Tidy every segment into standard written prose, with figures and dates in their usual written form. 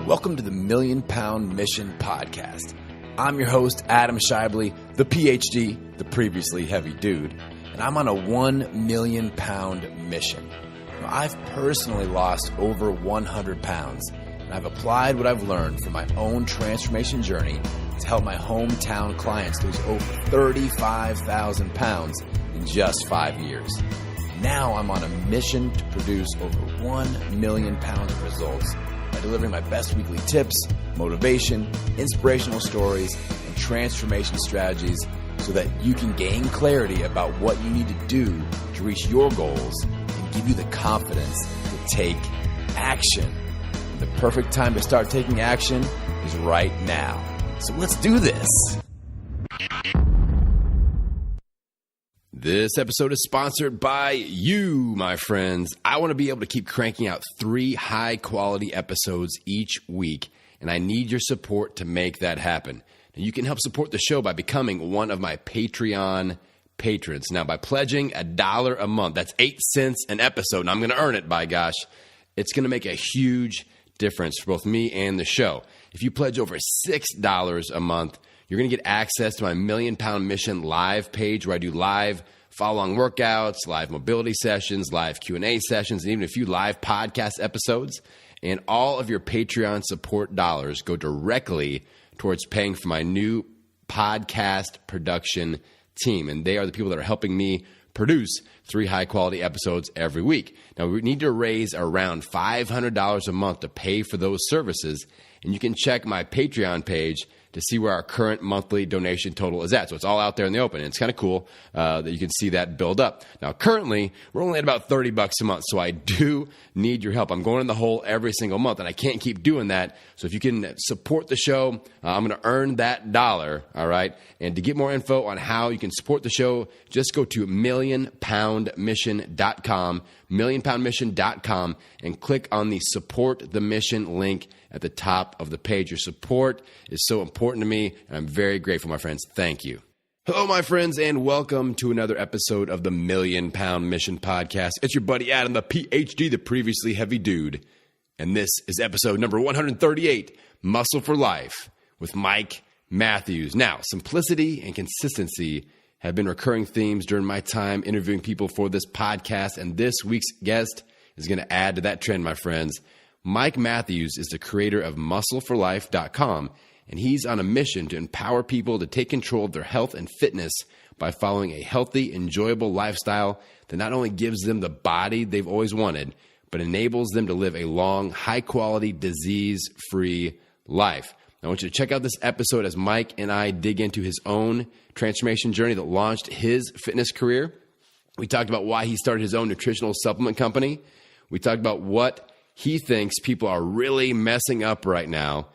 Welcome to the Million Pound Mission Podcast. I'm your host, Adam Shively, the PhD, the previously heavy dude, and I'm on a 1 million pound mission. Now, I've personally lost over 100 pounds, and I've applied what I've learned from my own transformation journey to help my hometown clients lose over 35,000 pounds in just 5 years. Now I'm on a mission to produce over 1 million pounds of results by delivering my best weekly tips, motivation, inspirational stories, and transformation strategies so that you can gain clarity about what you need to do to reach your goals and give you the confidence to take action. And the perfect time to start taking action is right now. So let's do this. This episode is sponsored by you, my friends. I want to be able to keep cranking out 3 high-quality episodes each week, and I need your support to make that happen. Now, you can help support the show by becoming one of my Patreon patrons. Now, by pledging $1 a month, that's 8 cents an episode, and I'm going to earn it, by gosh. It's going to make a huge difference for both me and the show. If you pledge over $6 a month, you're going to get access to my Million Pound Mission live page where I do live follow-along workouts, live mobility sessions, live Q&A sessions, and even a few live podcast episodes. And all of your Patreon support dollars go directly towards paying for my new podcast production team. And they are the people that are helping me produce 3 high-quality episodes every week. Now, we need to raise around $500 a month to pay for those services. And you can check my Patreon page to see where our current monthly donation total is at. So it's all out there in the open. And it's kind of cool that you can see that build up. Now, currently, we're only at about $30 a month. So I do need your help. I'm going in the hole every single month, and I can't keep doing that. So if you can support the show, I'm going to earn that $1, all right? And to get more info on how you can support the show, just go to millionpoundmission.com, millionpoundmission.com, and click on the Support the Mission link at the top of the page. Your support is so important to me, and I'm very grateful, my friends. Thank you. Hello, my friends, and welcome to another episode of the Million Pound Mission Podcast. It's your buddy Adam, the PhD, the previously heavy dude, and this is episode number 138, Muscle for Life, with Mike Matthews. Now, simplicity and consistency have been recurring themes during my time interviewing people for this podcast, and this week's guest is going to add to that trend, my friends. Mike Matthews is the creator of MuscleForLife.com, and he's on a mission to empower people to take control of their health and fitness by following a healthy, enjoyable lifestyle that not only gives them the body they've always wanted, but enables them to live a long, high-quality, disease-free life. I want you to check out this episode as Mike and I dig into his own transformation journey that launched his fitness career. We talked about why he started his own nutritional supplement company. We talked about what he thinks people are really messing up right now.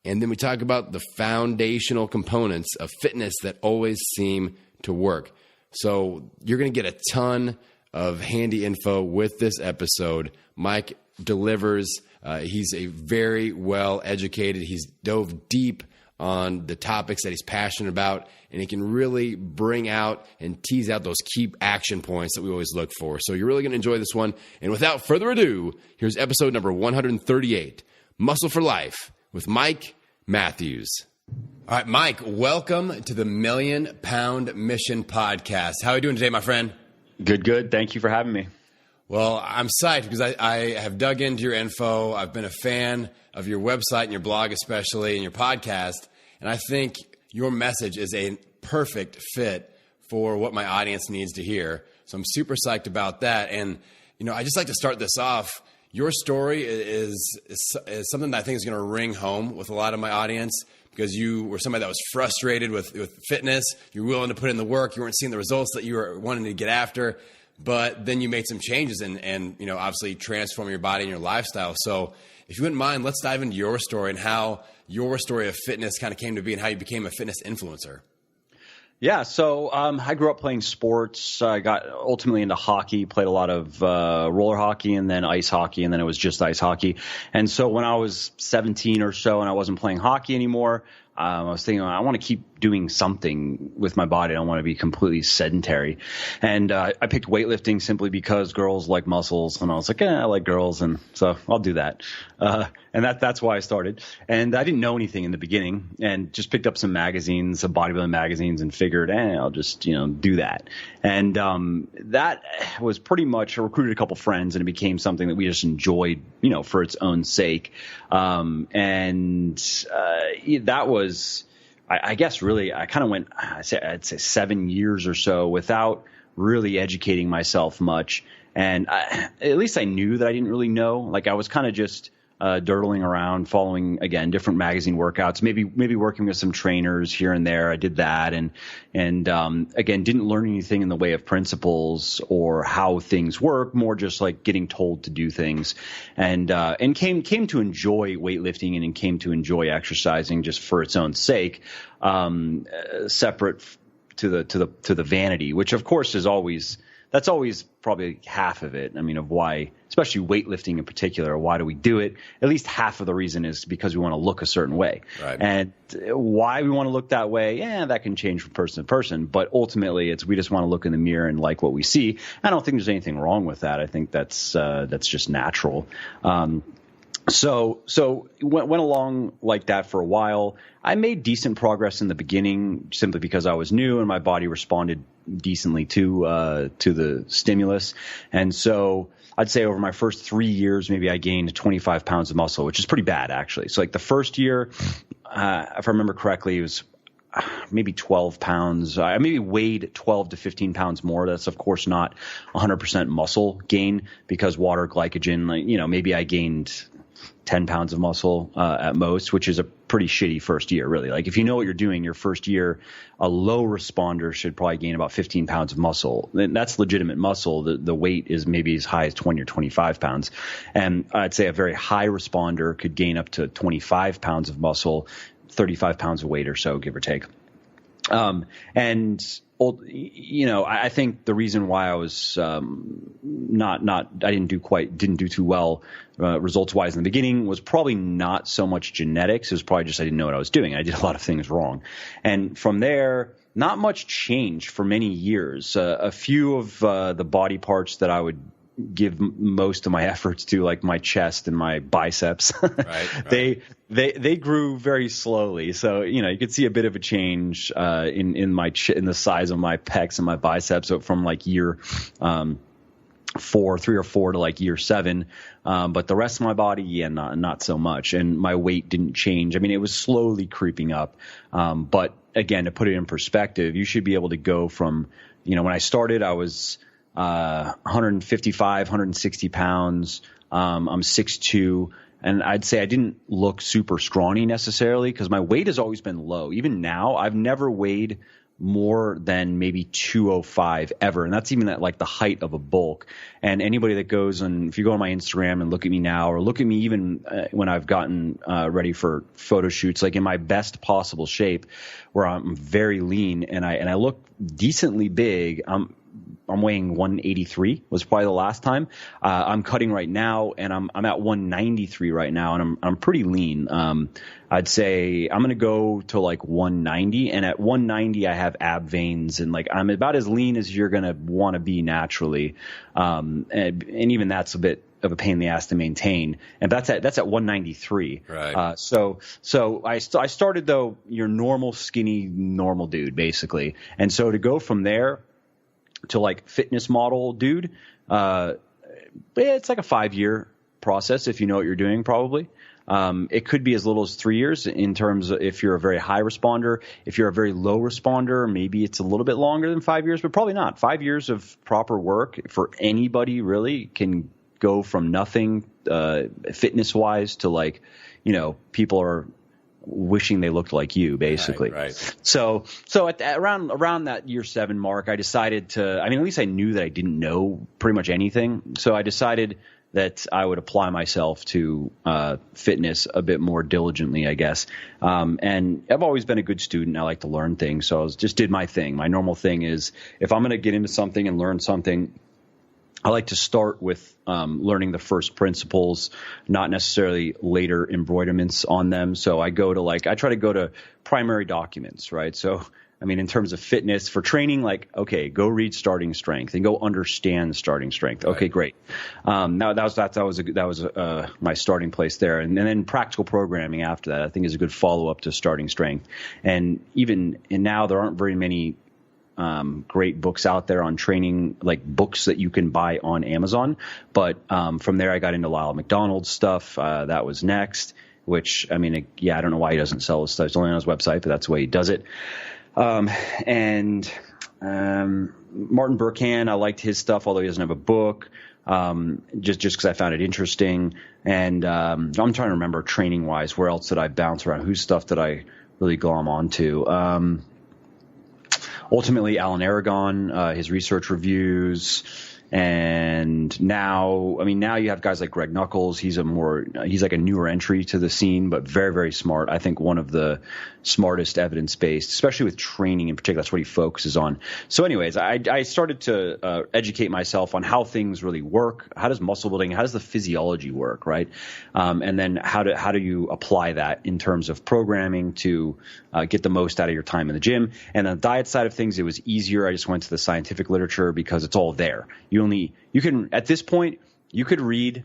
And then we talk about the foundational components of fitness that always seem to work. So you're going to get a ton of handy info with this episode. Mike delivers. He's a very well educated. He's dove deep on the topics that he's passionate about, and he can really bring out and tease out those key action points that we always look for. So you're really going to enjoy this one. And without further ado, here's episode number 138, Muscle for Life, with Mike Matthews. All right, Mike, welcome to the Million Pound Mission Podcast. How are you doing today, my friend? Good. Thank you for having me. Well, I'm psyched because I have dug into your info. I've been a fan of your website and your blog especially and your podcast, and I think your message is a perfect fit for what my audience needs to hear. So I'm super psyched about that. And, I just like to start this off. Your story is something that I think is going to ring home with a lot of my audience because you were somebody that was frustrated with fitness. You're willing to put in the work. You weren't seeing the results that you were wanting to get after. But then you made some changes and obviously transform your body and your lifestyle. So if you wouldn't mind, let's dive into your story and how your story of fitness kind of came to be and how you became a fitness influencer. Yeah, so I grew up playing sports. I got ultimately into hockey, played a lot of roller hockey and then ice hockey, and then it was just ice hockey. And so when I was 17 or so and I wasn't playing hockey anymore, I was thinking I want to keep doing something with my body. I don't want to be completely sedentary. And I picked weightlifting simply because girls like muscles, and I was like, I like girls, and so I'll do that. And that's why I started. And I didn't know anything in the beginning, and just picked up some magazines, some bodybuilding magazines, and figured, I'll just do that. And that was pretty much, I recruited a couple friends, and it became something that we just enjoyed, for its own sake. That was, I guess, really, I kind of went, I'd say 7 years or so without really educating myself much. And at least I knew that I didn't really know. Like, I was kind of just dirtling around, following, again, different magazine workouts, maybe working with some trainers here and there. I did that. And again, didn't learn anything in the way of principles or how things work, more just like getting told to do things, and came to enjoy weightlifting and came to enjoy exercising just for its own sake, separate to the vanity, which of course that's always probably half of it. I mean, of why, especially weightlifting in particular, why do we do it? At least half of the reason is because we want to look a certain way. Right. And why we want to look that way, that can change from person to person. But ultimately, we just want to look in the mirror and like what we see. I don't think there's anything wrong with that. I think that's just natural. So went along like that for a while. I made decent progress in the beginning simply because I was new and my body responded decently to the stimulus. And so I'd say over my first 3 years, maybe I gained 25 pounds of muscle, which is pretty bad, actually. So like the first year, if I remember correctly, it was maybe 12 pounds. I maybe weighed 12 to 15 pounds more. That's of course not 100% muscle gain because water, glycogen, maybe I gained 10 pounds of muscle at most, which is a pretty shitty first year, really. Like if you know what you're doing your first year, a low responder should probably gain about 15 pounds of muscle. And that's legitimate muscle. The weight is maybe as high as 20 or 25 pounds. And I'd say a very high responder could gain up to 25 pounds of muscle, 35 pounds of weight or so, give or take. I think the reason why I was I didn't do too well results wise in the beginning was probably not so much genetics. It was probably just I didn't know what I was doing. I did a lot of things wrong, and from there, not much changed for many years. A few of the body parts that I would give most of my efforts to, like my chest and my biceps, right. They grew very slowly. So, you could see a bit of a change in the size of my pecs and my biceps from like year 3 or 4 to like year 7. But the rest of my body, not so much. And my weight didn't change. I mean, it was slowly creeping up. But again, to put it in perspective, you should be able to go from, when I started, I was 155, 160 pounds. I'm 6'2", and I'd say I didn't look super scrawny necessarily because my weight has always been low. Even now, I've never weighed more than maybe 205 ever. And that's even at like the height of a bulk. And anybody that goes if you go on my Instagram and look at me now, or look at me even when I've gotten ready for photo shoots, like in my best possible shape where I'm very lean and I look decently big, I'm weighing 183 was probably the last time. I'm cutting right now, and I'm at 193 right now, and I'm pretty lean. I'd say I'm gonna go to like 190, and at 190 I have ab veins, and like I'm about as lean as you're gonna want to be naturally. And even that's a bit of a pain in the ass to maintain, and that's at 193. Right. So I started though your normal skinny normal dude basically, and so to go from there to like fitness model dude, it's like a 5-year process if you know what you're doing probably. It could be as little as 3 years in terms of if you're a very high responder. If you're a very low responder, maybe it's a little bit longer than 5 years, but probably not. 5 years of proper work for anybody really can go from nothing fitness wise to like, people are wishing they looked like you basically. Right. So around that year 7 mark, I decided at least I knew that I didn't know pretty much anything. So I decided that I would apply myself to fitness a bit more diligently, I guess. And I've always been a good student. I like to learn things. So I just did my thing. My normal thing is if I'm going to get into something and learn something, I like to start with learning the first principles, not necessarily later embroiderments on them. So I try to go to primary documents, right? So, I mean, in terms of fitness for training, like, okay, go read Starting Strength and go understand Starting Strength. Okay, Right. Great. Now that was my starting place there. And then practical programming after that, I think is a good follow up to Starting Strength. And now there aren't very many great books out there on training, like books that you can buy on Amazon. But from there, I got into Lyle McDonald's stuff. That was next, which, I mean, I don't know why he doesn't sell his stuff. It's only on his website, but that's the way he does it. And Martin Burkhan, I liked his stuff, although he doesn't have a book, just because I found it interesting. And I'm trying to remember training-wise, where else did I bounce around? Whose stuff did I really glom onto? Ultimately, Alan Aragon, his research reviews, and now you have guys like Greg Nuckols. He's like a newer entry to the scene, but very, very smart. I think one of the smartest evidence-based, especially with training in particular. That's what he focuses on. So anyways, I started to educate myself on how things really work. How does muscle building, how does the physiology work, right? And then how do you apply that in terms of programming to get the most out of your time in the gym? And on the diet side of things, it was easier. I just went to the scientific literature because it's all there. At this point, you could read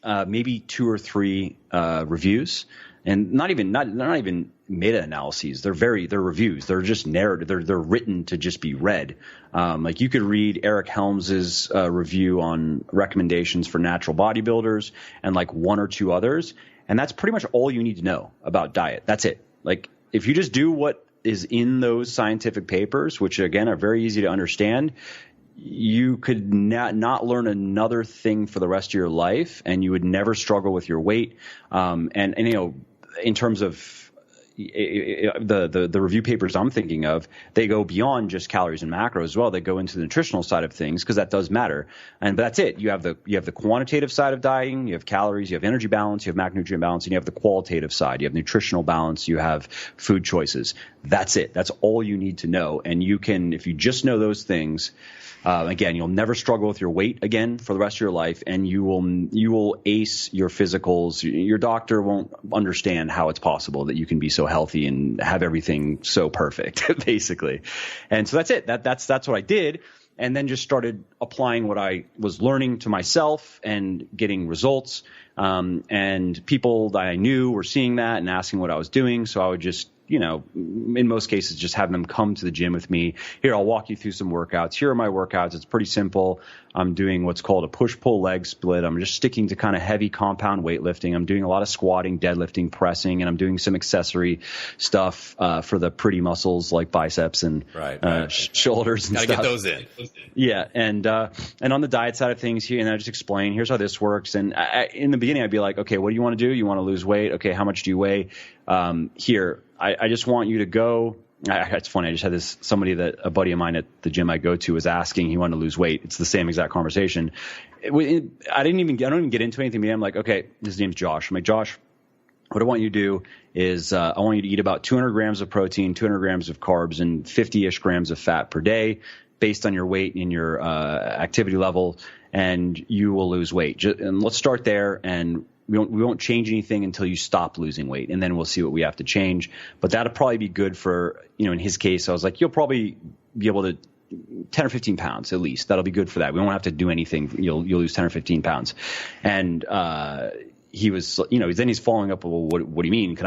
maybe 2 or 3 reviews, and not even meta-analyses. They're reviews. They're just narrative. They're written to just be read. Like you could read Eric Helms's review on recommendations for natural bodybuilders and like 1 or 2 others, and that's pretty much all you need to know about diet. That's it. Like if you just do what is in those scientific papers, which again are very easy to understand, you could not learn another thing for the rest of your life, and you would never struggle with your weight. And in terms of the review papers I'm thinking of, they go beyond just calories and macros as well. They go into the nutritional side of things because that does matter. But that's it. You have the quantitative side of dieting. You have calories. You have energy balance. You have macronutrient balance, and you have the qualitative side. You have nutritional balance. You have food choices. That's it. That's all you need to know. And you can, if you just know those things. Again, you'll never struggle with your weight again for the rest of your life, and you will ace your physicals. Your doctor won't understand how it's possible that you can be so healthy and have everything so perfect, basically. And so that's it. That's what I did, and then just started applying what I was learning to myself and getting results. And people that I knew were seeing that and asking what I was doing, so I would just, in most cases, just have them come to the gym with me. Here, I'll walk you through some workouts. Here are my workouts. It's pretty simple. I'm doing what's called a push-pull leg split. I'm just sticking to kind of heavy compound weightlifting. I'm doing a lot of squatting, deadlifting, pressing, and I'm doing some accessory stuff for the pretty muscles like biceps and shoulders and stuff. Gotta get those in. Yeah, and on the diet side of things, here, and I just explain, here's how this works. And in the beginning, I'd be like, okay, what do you want to do? You want to lose weight? Okay, how much do you weigh? Here, I just want you to go. It's funny. I just had a buddy of mine at the gym I go to was asking. He wanted to lose weight. It's the same exact conversation. I don't even get into anything. But I'm like, okay, his name's Josh. I'm like, Josh, what I want you to do is I want you to eat about 200 grams of protein, 200 grams of carbs, and 50-ish grams of fat per day based on your weight and your activity level, and you will lose weight. And let's start there, and we won't change anything until you stop losing weight, and then we'll see what we have to change. But that'll probably be good for, in his case, I was like, you'll probably be able to 10 or 15 pounds at least. That'll be good for that. We won't have to do anything. You'll lose 10 or 15 pounds. And he was, then he's following up, well, what do you mean?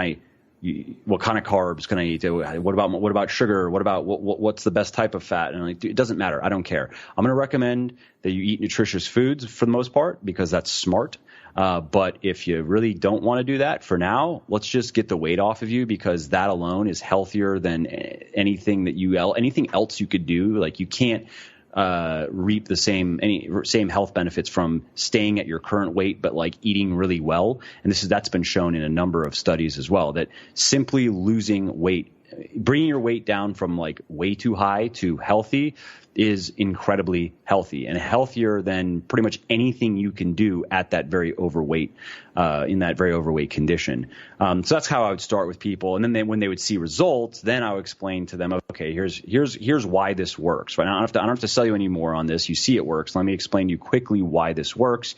What kind of carbs can I eat? What about sugar? What's the best type of fat? And I'm like, it doesn't matter. I don't care. I'm going to recommend that you eat nutritious foods for the most part because that's smart. But if you really don't want to do that for now, let's just get the weight off of you because that alone is healthier than anything else you could do. Like you can't reap the same health benefits from staying at your current weight, but like eating really well. And that's been shown in a number of studies as well, that simply losing weight bringing your weight down from like way too high to healthy is incredibly healthy, and healthier than pretty much anything you can do at that very overweight, in that very overweight condition. So that's how I would start with people. And then when they would see results, then I would explain to them, okay, here's why this works, right? I don't have to sell you any more on this. You see it works. Let me explain to you quickly why this works.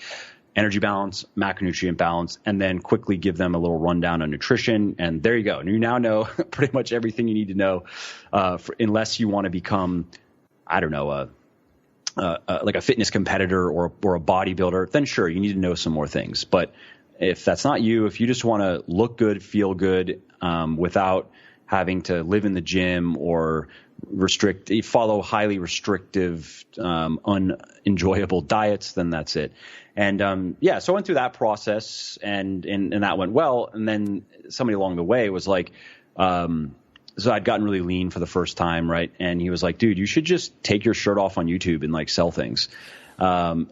Energy balance, macronutrient balance, and then quickly give them a little rundown on nutrition. And there you go. And you now know pretty much everything you need to know, unless you want to become, I don't know, like a fitness competitor or a bodybuilder, then sure, you need to know some more things. But if that's not you, if you just want to look good, feel good, without having to live in the gym or follow highly restrictive, unenjoyable diets, then that's it. And so I went through that process, and that went well. And then somebody along the way was like, so I'd gotten really lean for the first time, right? And he was like, dude, you should just take your shirt off on YouTube and like sell things. And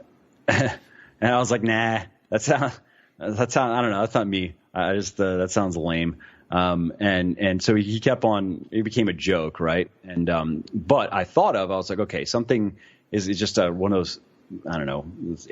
I was like, nah, I don't know, that's not me. That sounds lame. And so he kept on, it became a joke, right? And but I was like, okay, something is just one of those, I don't know,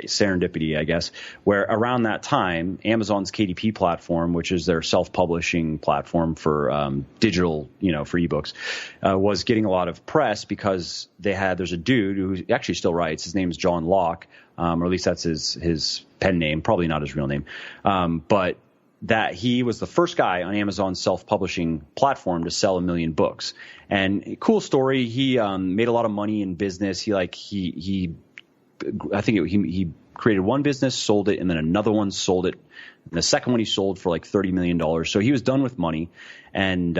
serendipity, I guess, where around that time, Amazon's KDP platform, which is their self-publishing platform for digital, for ebooks, was getting a lot of press because there's a dude who actually still writes. His name's John Locke, or at least that's his pen name, probably not his real name, but that he was the first guy on Amazon's self-publishing platform to sell 1 million books. And cool story. He made a lot of money in business. He created one business, sold it, and then another one, sold it. And the second one he sold for like $30 million. So he was done with money, and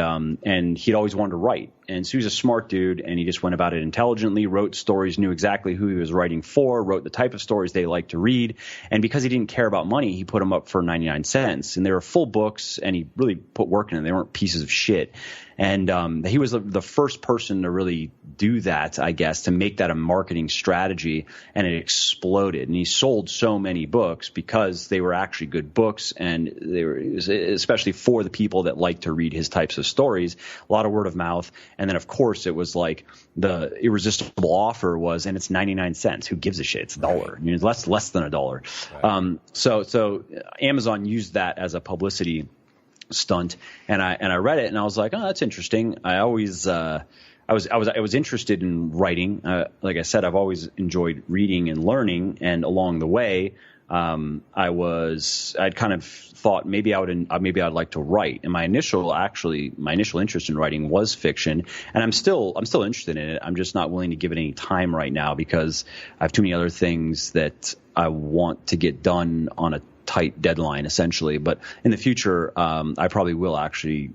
he'd always wanted to write. And so he was a smart dude, and he just went about it intelligently, wrote stories, knew exactly who he was writing for, wrote the type of stories they liked to read. And because he didn't care about money, he put them up for 99 cents. And they were full books, and he really put work in them. They weren't pieces of shit. And he was the first person to really do that, I guess, to make that a marketing strategy, and it exploded. And he sold so many books because they were actually good books, and they were especially for the people that like to read his types of stories, a lot of word of mouth. And then, of course, it was like the irresistible offer was, and it's 99 cents. Who gives a shit? It's $1. I mean, it's less than $1. Right. So Amazon used that as a publicity stunt, and I read it, and I was like, oh, that's interesting. I was interested in writing. Like I said, I've always enjoyed reading and learning, and along the way, I'd kind of thought maybe I'd like to write. And my initial interest in writing was fiction, and I'm still interested in it. I'm just not willing to give it any time right now because I have too many other things that I want to get done on a tight deadline, essentially. But in the future, I probably will actually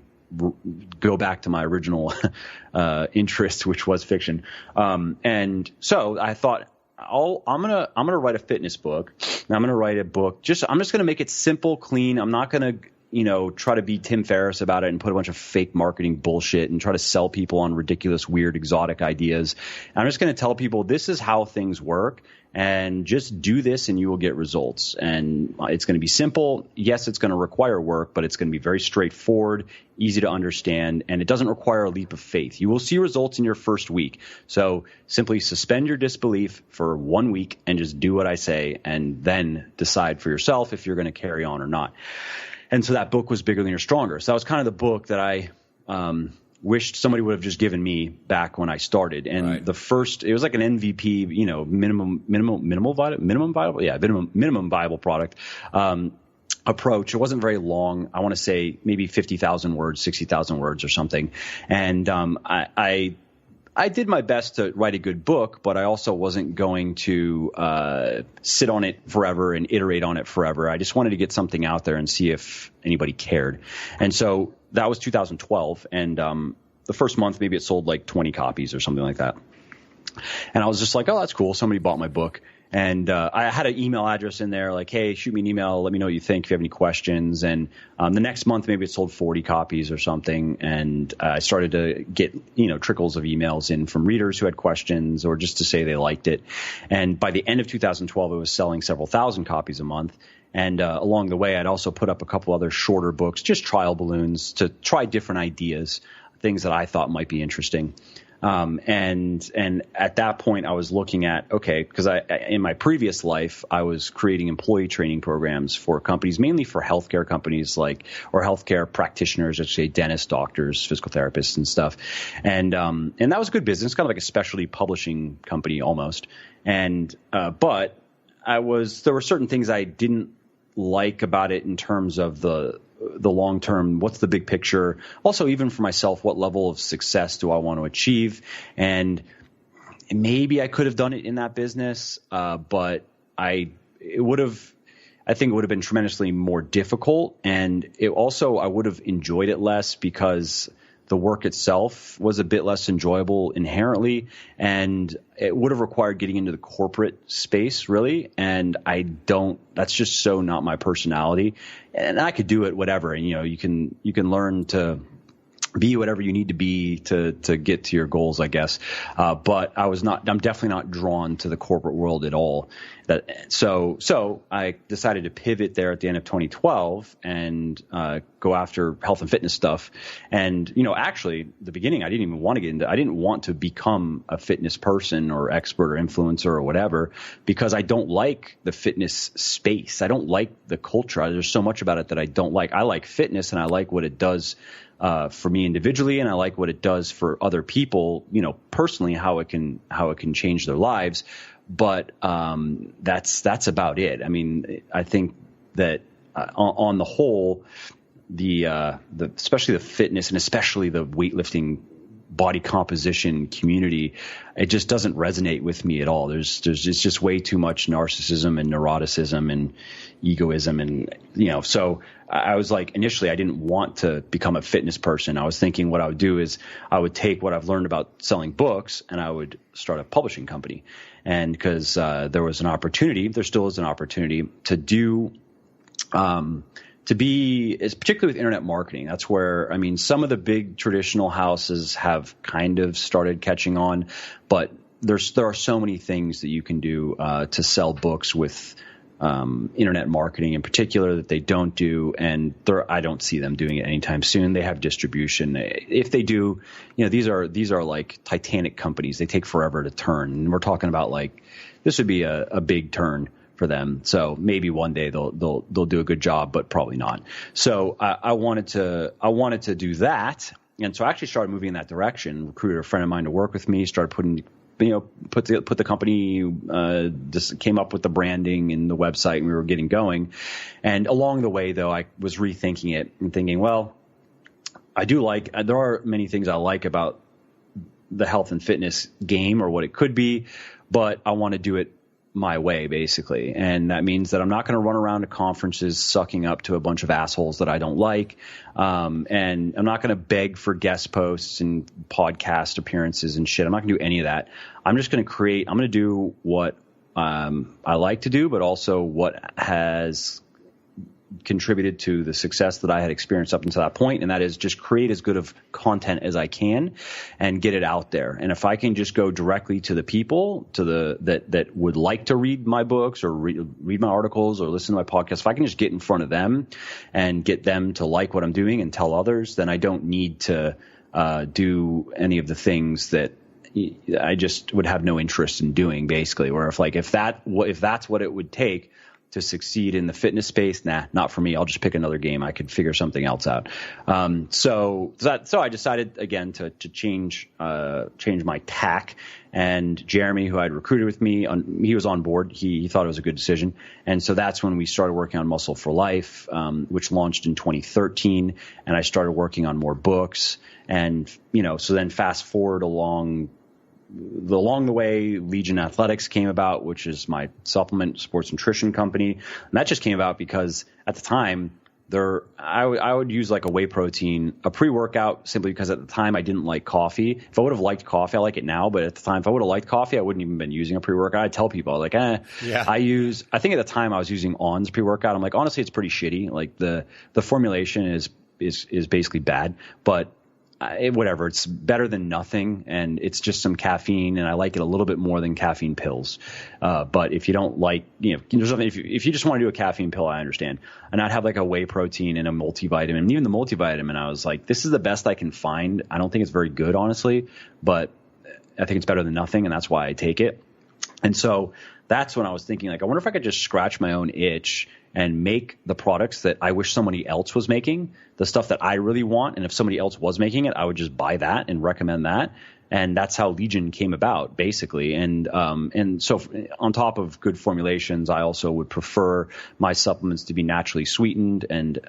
go back to my original interest, which was fiction. And so I thought, I'm gonna write a fitness book. And I'm gonna write a book. I'm just gonna make it simple, clean. I'm not gonna try to be Tim Ferriss about it and put a bunch of fake marketing bullshit and try to sell people on ridiculous, weird, exotic ideas. And I'm just going to tell people this is how things work, and just do this and you will get results. And it's going to be simple. Yes, it's going to require work, but it's going to be very straightforward, easy to understand, and it doesn't require a leap of faith. You will see results in your first week. So simply suspend your disbelief for 1 week and just do what I say, and then decide for yourself if you're going to carry on or not. And so that book was Bigger, Leaner, Stronger. So that was kind of the book that I wished somebody would have just given me back when I started. And right. It was like an MVP, minimum viable product approach. It wasn't very long. I want to say maybe 50,000 words, 60,000 words or something. And I did my best to write a good book, but I also wasn't going to sit on it forever and iterate on it forever. I just wanted to get something out there and see if anybody cared. And so that was 2012. And the first month, maybe it sold like 20 copies or something like that. And I was just like, oh, that's cool. Somebody bought my book. And I had an email address in there like, hey, shoot me an email. Let me know what you think if you have any questions. And the next month, maybe it sold 40 copies or something. And I started to get, trickles of emails in from readers who had questions or just to say they liked it. And by the end of 2012, it was selling several thousand copies a month. And along the way, I'd also put up a couple other shorter books, just trial balloons to try different ideas things that I thought might be interesting. And at that point I was looking at, okay, because in my previous life, I was creating employee training programs for companies, mainly for healthcare companies or healthcare practitioners, let's say dentists, doctors, physical therapists and stuff. And that was good business, kind of like a specialty publishing company almost. But there were certain things I didn't like about it in terms of the long term, what's the big picture? Also, even for myself, what level of success do I want to achieve? And maybe I could have done it in that business, but I think it would have been tremendously more difficult. And I would have enjoyed it less because the work itself was a bit less enjoyable inherently, and it would have required getting into the corporate space really. And that's just so not my personality. And I could do it, whatever. And, you can learn to be whatever you need to be to get to your goals, I guess. But I'm definitely not drawn to the corporate world at all. So I decided to pivot there at the end of 2012 and go after health and fitness stuff. And, actually the beginning, I didn't even want to get into, I didn't want to become a fitness person or expert or influencer or whatever, because I don't like the fitness space. I don't like the culture. There's so much about it that I don't like. I like fitness and I like what it does for me individually, and I like what it does for other people, personally, how it can change their lives. But that's about it. I mean, I think that on the whole, especially the fitness and especially the weightlifting body composition community, it just doesn't resonate with me at all. It's just way too much narcissism and neuroticism and egoism. And, so I was like, initially I didn't want to become a fitness person. I was thinking what I would do is I would take what I've learned about selling books and I would start a publishing company. And because there was an opportunity, there still is an opportunity to do particularly with internet marketing. That's where, some of the big traditional houses have kind of started catching on, but there are so many things that you can do to sell books with internet marketing in particular that they don't do, and I don't see them doing it anytime soon. They have distribution. If they do, these are like Titanic companies. They take forever to turn, and we're talking about this would be a big turn for them. So maybe one day they'll do a good job, but probably not. So I wanted to do that, and so I actually started moving in that direction. Recruited a friend of mine to work with me. Started putting put the company, just came up with the branding and the website, and we were getting going. And along the way, though, I was rethinking it and thinking, well, there are many things I like about the health and fitness game or what it could be, but I want to do it my way, basically. And that means that I'm not going to run around to conferences sucking up to a bunch of assholes that I don't like. And I'm not going to beg for guest posts and podcast appearances and shit. I'm not going to do any of that. I'm just going to do what I like to do, but also what has contributed to the success that I had experienced up until that point, and that is just create as good of content as I can and get it out there. And if I can just go directly to the people that would like to read my books or read my articles or listen to my podcast, if I can just get in front of them and get them to like what I'm doing and tell others, then I don't need to do any of the things that I just would have no interest in doing, basically. Where if that's what it would take to succeed in the fitness space, not for me. I'll just pick another game. I could figure something else out. So I decided again to change my tack. And Jeremy, who I'd recruited with me, he was on board. He thought it was a good decision. And so that's when we started working on Muscle for Life, which launched in 2013. And I started working on more books. And so then fast forward along the way, Legion Athletics came about, which is my supplement sports nutrition company. And that just came about because at the time I would use like a whey protein, a pre-workout, simply because at the time I didn't like coffee. If I would have liked coffee, I like it now, but at the time, if I would have liked coffee, I wouldn't even been using a pre-workout. I'd tell people I think at the time I was using On's pre-workout. I'm like, honestly, it's pretty shitty. Like the formulation is basically bad, but whatever. It's better than nothing, and it's just some caffeine, and I like it a little bit more than caffeine pills. But if you don't like, there's nothing. If you just want to do a caffeine pill, I understand. And I'd have like a whey protein and a multivitamin. And even the multivitamin, I was like, this is the best I can find. I don't think it's very good, honestly, but I think it's better than nothing, and that's why I take it. And so that's when I was thinking, like, I wonder if I could just scratch my own itch and make the products that I wish somebody else was making, the stuff that I really want. And if somebody else was making it, I would just buy that and recommend that. And that's how Legion came about, basically. And so on top of good formulations, I also would prefer my supplements to be naturally sweetened and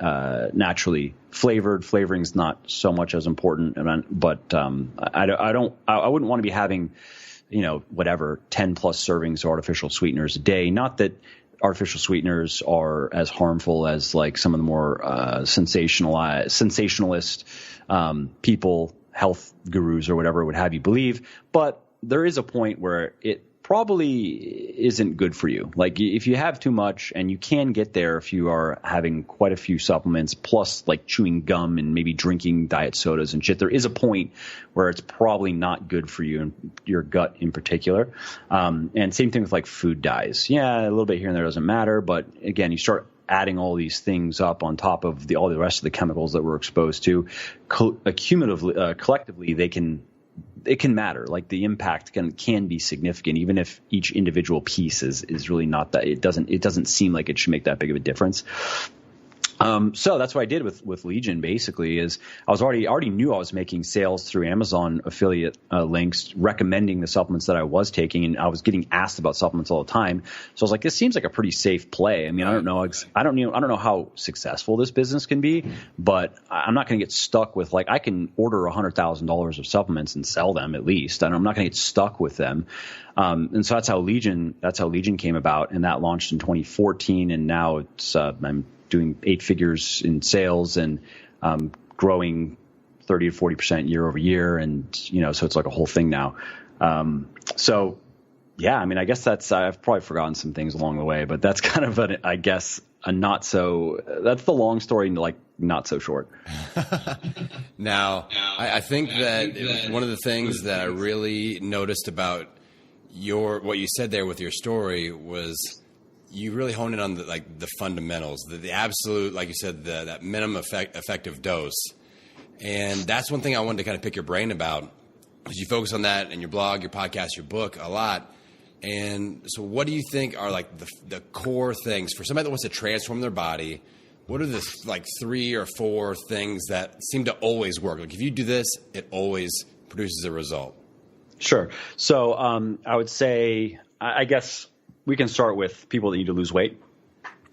naturally flavored. Flavoring's not so much as important, but I wouldn't want to be having, 10 plus servings of artificial sweeteners a day. Not that artificial sweeteners are as harmful as like some of the more sensationalist people, health gurus or whatever would have you believe. But there is a point where it probably isn't good for you. Like if you have too much, and you can get there if you are having quite a few supplements plus like chewing gum and maybe drinking diet sodas and shit, there is a point where it's probably not good for you and your gut in particular. And same thing with like food dyes. Yeah, a little bit here and there doesn't matter. But again, you start adding all these things up on top of all the rest of the chemicals that we're exposed to, collectively, it can matter. Like the impact can be significant, even if each individual piece is really not that. It doesn't seem like it should make that big of a difference. So that's what I did with Legion. Basically, is I already knew I was making sales through Amazon affiliate links, recommending the supplements that I was taking, and I was getting asked about supplements all the time. So I was like, this seems like a pretty safe play. I mean, I don't know how successful this business can be, but I'm not going to get stuck with like I can order $100,000 of supplements and sell them at least, and I'm not going to get stuck with them. And so that's how Legion came about, and that launched in 2014, and now it's I'm doing 8 figures in sales and growing 30 to 40% year over year. And, so it's like a whole thing now. So yeah, I mean, I guess I've probably forgotten some things along the way, but that's kind of that's the long story, like not so short. Now, I think that one of the things that I really noticed about what you said there with your story was you really hone in on the fundamentals, the absolute, like you said, that minimum effective dose. And that's one thing I wanted to kind of pick your brain about, because you focus on that in your blog, your podcast, your book a lot. And so what do you think are like the core things for somebody that wants to transform their body? What are the like 3 or 4 things that seem to always work? Like if you do this, it always produces a result. Sure. So I would say, I guess we can start with people that need to lose weight.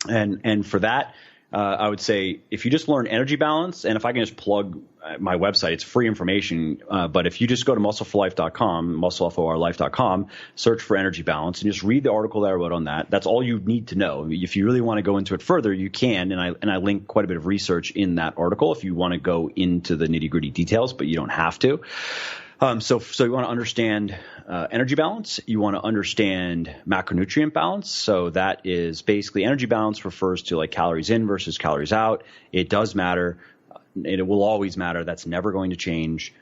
And for that, I would say if you just learn energy balance, and if I can just plug my website, it's free information. But if you just go to muscleforlife.com, muscleforlife.com, search for energy balance, and just read the article that I wrote on that. That's all you need to know. If you really want to go into it further, you can. And I link quite a bit of research in that article if you want to go into the nitty gritty details, but you don't have to. So you want to understand energy balance. You want to understand macronutrient balance. So that is basically energy balance refers to like calories in versus calories out. It does matter. It will always matter. That's never going to change.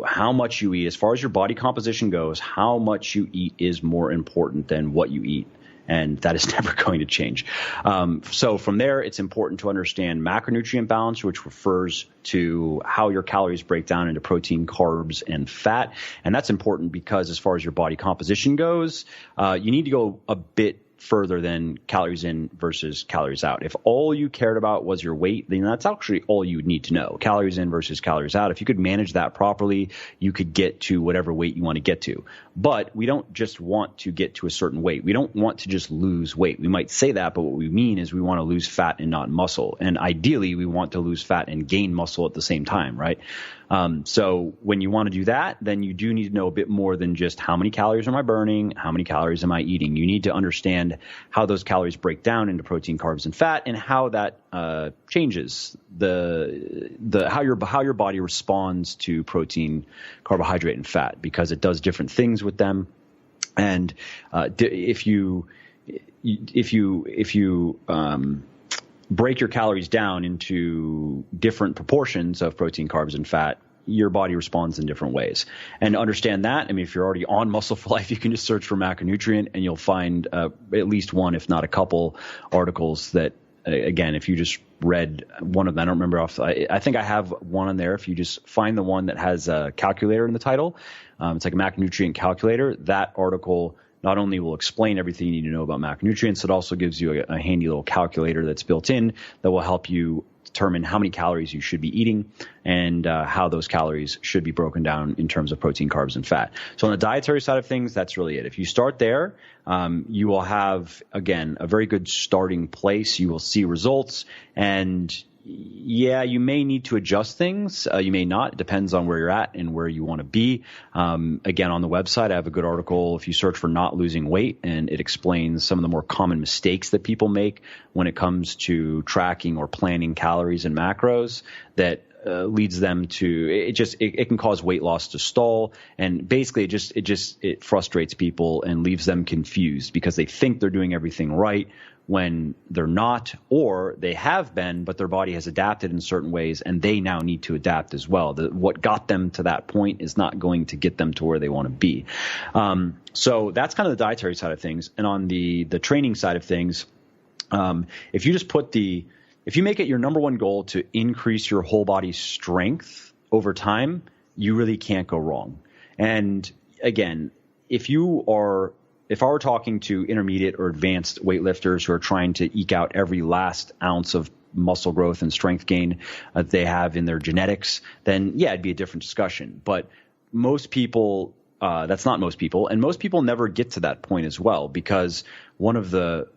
How much you eat, as far as your body composition goes, how much you eat is more important than what you eat. And that is never going to change. So from there, it's important to understand macronutrient balance, which refers to how your calories break down into protein, carbs, and fat. And that's important because as far as your body composition goes, you need to go a bit further than calories in versus calories out. If all you cared about was your weight, then that's actually all you would need to know. Calories in versus calories out. If you could manage that properly, you could get to whatever weight you want to get to. But we don't just want to get to a certain weight. We don't want to just lose weight. We might say that, but what we mean is we want to lose fat and not muscle. And ideally, we want to lose fat and gain muscle at the same time, right? So when you want to do that, then you do need to know a bit more than just how many calories am I burning, how many calories am I eating. You need to understand how those calories break down into protein, carbs, and fat, and how that changes how your body responds to protein, carbohydrate, and fat, because it does different things with them. And if you break your calories down into different proportions of protein, carbs, and fat, your body responds in different ways. And to understand that, I mean, if you're already on Muscle for Life, you can just search for macronutrient and you'll find at least one, if not a couple, articles that, again, if you just read one of them, I don't remember I think I have one on there. If you just find the one that has a calculator in the title, it's like a macronutrient calculator. That article not only will explain everything you need to know about macronutrients, it also gives you a handy little calculator that's built in that will help you determine how many calories you should be eating and how those calories should be broken down in terms of protein, carbs, and fat. So on the dietary side of things, that's really it. If you start there, you will have, again, a very good starting place. You will see results, and yeah, you may need to adjust things. You may not. It depends on where you're at and where you want to be. Again, on the website, I have a good article if you search for not losing weight, and it explains some of the more common mistakes that people make when it comes to tracking or planning calories and macros that leads them to it can cause weight loss to stall, and basically it frustrates people and leaves them confused because they think they're doing everything right when they're not, or they have been, but their body has adapted in certain ways and they now need to adapt as well. What got them to that point is not going to get them to where they want to be. So that's kind of the dietary side of things. And on the training side of things, if you make it your number one goal to increase your whole body strength over time, you really can't go wrong. And again, if I were talking to intermediate or advanced weightlifters who are trying to eke out every last ounce of muscle growth and strength gain they have in their genetics, then yeah, it'd be a different discussion. But most people, that's not most people, and most people never get to that point as well, because one of the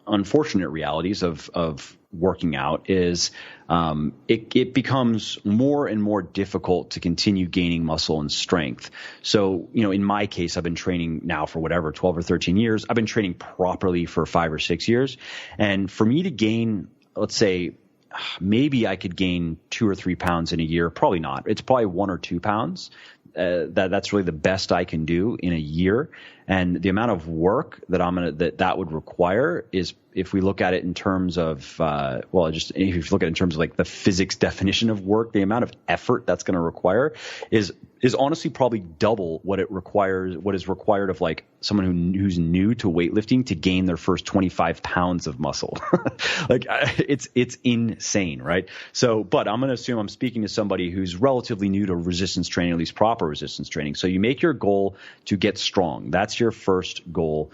unfortunate realities of working out is it becomes more and more difficult to continue gaining muscle and strength. So, in my case, I've been training now for 12 or 13 years. I've been training properly for 5 or 6 years. And for me to gain, let's say, maybe I could gain 2 or 3 pounds in a year. Probably not. It's probably 1 or 2 pounds. That's really the best I can do in a year. And the amount of work that would require is, if we look at it in terms of, if you look at it in terms of like the physics definition of work, the amount of effort that's going to require is honestly probably double what is required of like someone who's new to weightlifting to gain their first 25 pounds of muscle. Like it's insane, right? So, but I'm going to assume I'm speaking to somebody who's relatively new to resistance training, at least proper resistance training. So you make your goal to get strong. That's your first goal.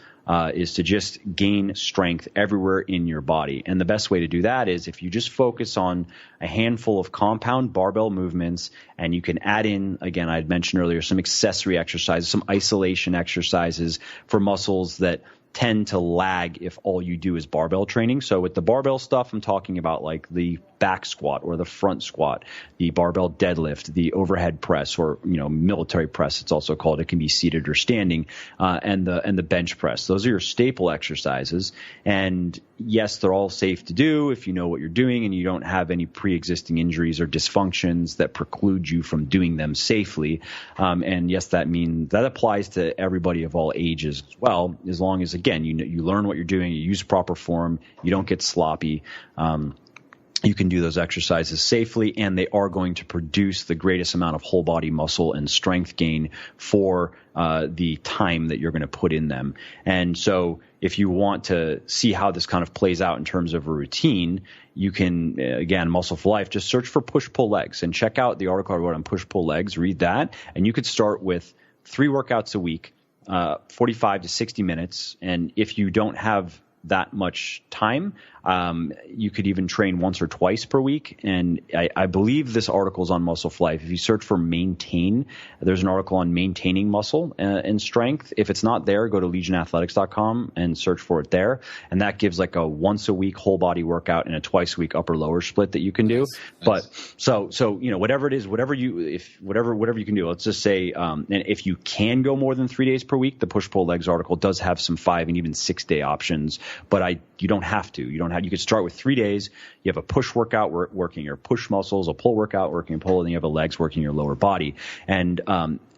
Is to just gain strength everywhere in your body. And the best way to do that is if you just focus on a handful of compound barbell movements, and you can add in, again, I had mentioned earlier, some accessory exercises, some isolation exercises for muscles that tend to lag if all you do is barbell training. So with the barbell stuff, I'm talking about like the back squat or the front squat, the barbell deadlift, the overhead press, or military press, it's also called. It can be seated or standing, and the bench press. Those are your staple exercises. And yes, they're all safe to do if you know what you're doing and you don't have any pre-existing injuries or dysfunctions that preclude you from doing them safely. And yes, that applies to everybody of all ages as well, as long as, again, you learn what you're doing, you use proper form, you don't get sloppy. You can do those exercises safely, and they are going to produce the greatest amount of whole body muscle and strength gain for the time that you're going to put in them. And so if you want to see how this kind of plays out in terms of a routine, you can, again, Muscle for Life, just search for push-pull legs and check out the article I wrote on push-pull legs, read that, and you could start with 3 workouts a week, 45 to 60 minutes. And if you don't have that much time, you could even train once or twice per week. And I believe this article is on Muscle for Life. If you search for maintain, there's an article on maintaining muscle and strength. If it's not there, go to legionathletics.com and search for it there. And that gives like a once a week whole body workout and a twice a week upper lower split that you can do. Nice. But so whatever it is, whatever you can do, let's just say, and if you can go more than 3 days per week, the push pull legs article does have some 5 and even 6 day options, but you don't have to. You could start with 3 days. You have a push workout working your push muscles, a pull workout working your pull, and then you have a legs working your lower body. And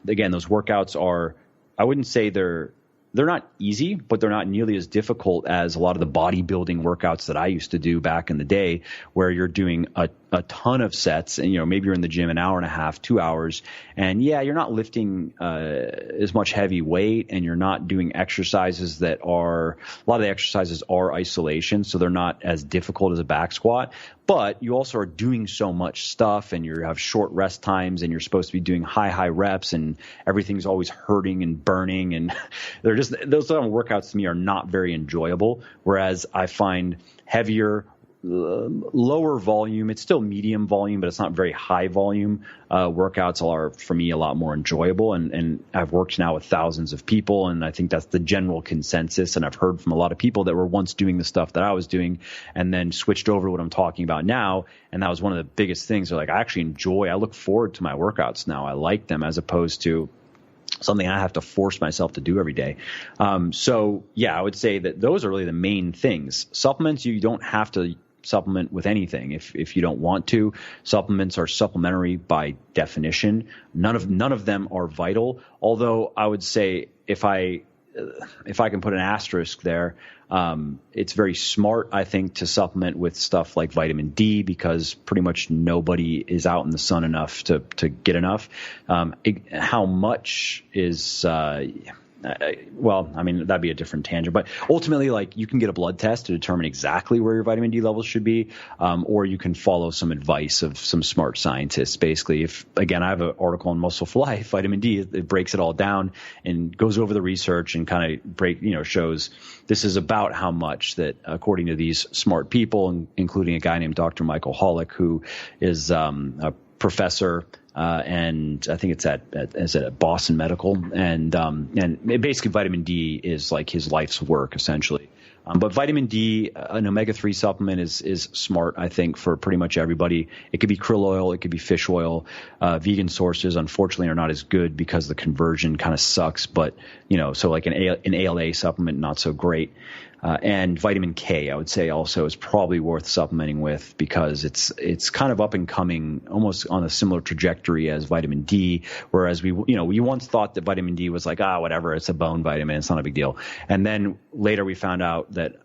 again, those workouts are, I wouldn't say they're not easy, but they're not nearly as difficult as a lot of the bodybuilding workouts that I used to do back in the day, where you're doing a ton of sets, and maybe you're in the gym an hour and a half, 2 hours, and you're not lifting as much heavy weight, and you're not doing exercises that are, a lot of the exercises are isolation, so they're not as difficult as a back squat, but you also are doing so much stuff, and you have short rest times, and you're supposed to be doing high reps, and everything's always hurting and burning, and they're just, those kind of workouts to me are not very enjoyable, whereas I find heavier, lower volume, it's still medium volume, but it's not very high volume workouts are for me a lot more enjoyable, and I've worked now with thousands of people, and I think that's the general consensus, and I've heard from a lot of people that were once doing the stuff that I was doing and then switched over to what I'm talking about now, and that was one of the biggest things. They're like, I look forward to my workouts now. I like them as opposed to something I have to force myself to do every day. So I would say that those are really the main things. Supplements, you don't have to supplement with anything if you don't want to. Supplements are supplementary by definition. None of them are vital. Although I would say if I can put an asterisk there, it's very smart, I think, to supplement with stuff like vitamin D, because pretty much nobody is out in the sun enough to get enough. How much is that'd be a different tangent, but ultimately, like, you can get a blood test to determine exactly where your vitamin D levels should be, or you can follow some advice of some smart scientists. Basically, I have an article on Muscle for Life, vitamin D, it breaks it all down and goes over the research and kind of shows this is about how much that, according to these smart people, including a guy named Dr. Michael Hollick, who is a professor, and I think it's at Boston Medical, and basically vitamin D is like his life's work essentially. But vitamin D, an omega-3 supplement is smart, I think, for pretty much everybody. It could be krill oil, it could be fish oil. Vegan sources, unfortunately, are not as good because the conversion kind of sucks. But so like an ALA supplement, not so great. And vitamin K, I would say, also is probably worth supplementing with, because it's kind of up and coming, almost on a similar trajectory as vitamin D. Whereas we once thought that vitamin D was like, whatever, it's a bone vitamin, it's not a big deal. And then later we found out that